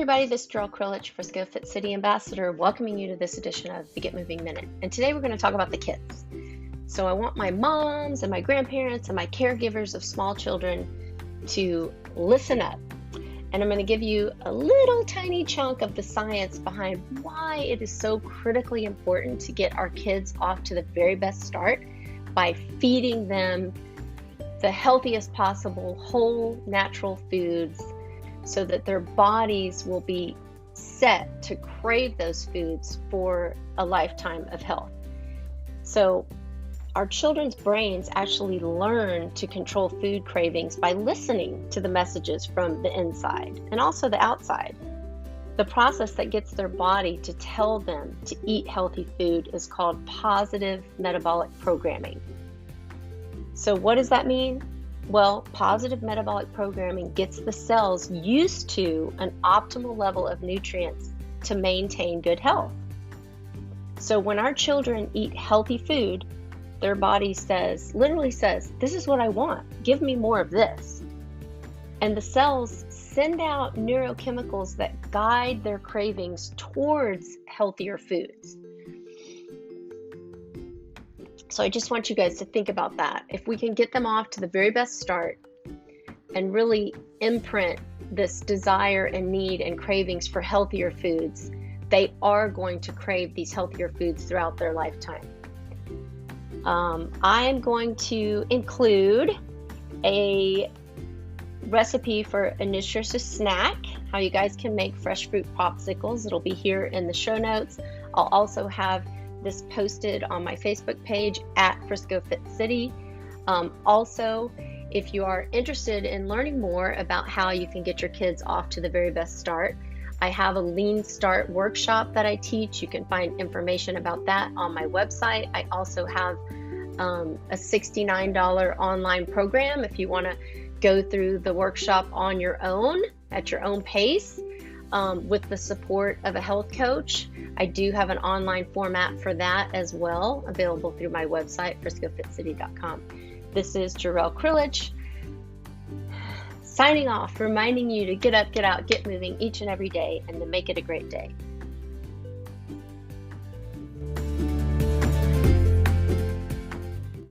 everybody, this is Gerryl Krilic, Frisco Fit City Ambassador, welcoming you to this edition of the Get Moving Minute. And today we're going to talk about the kids. So I want my moms and my grandparents and my caregivers of small children to listen up. And I'm going to give you a little tiny chunk of the science behind why it is so critically important to get our kids off to the very best start by feeding them the healthiest possible whole natural foods, so that their bodies will be set to crave those foods for a lifetime of health. So our children's brains actually learn to control food cravings by listening to the messages from the inside and also the outside. The process that gets their body to tell them to eat healthy food is called positive metabolic programming. So what does that mean? Well, positive metabolic programming gets the cells used to an optimal level of nutrients to maintain good health. So when our children eat healthy food, their body literally says, this is what I want. Give me more of this. And the cells send out neurochemicals that guide their cravings towards healthier foods. So I just want you guys to think about that. If we can get them off to the very best start and really imprint this desire and need and cravings for healthier foods, they are going to crave these healthier foods throughout their lifetime. I am going to include a recipe for a nutritious snack, how you guys can make fresh fruit popsicles. It'll be here in the show notes. I'll also have this posted on my Facebook page at Frisco Fit City. Also, if you are interested in learning more about how you can get your kids off to the very best start, I have a Lean Start workshop that I teach. You can find information about that on my website. I also have a $69 online program if you want to go through the workshop on your own, at your own pace, with the support of a health coach. I do have an online format for that as well, available through my website, friscofitcity.com. This is Gerryl Krilic, signing off, reminding you to get up, get out, get moving each and every day, and to make it a great day.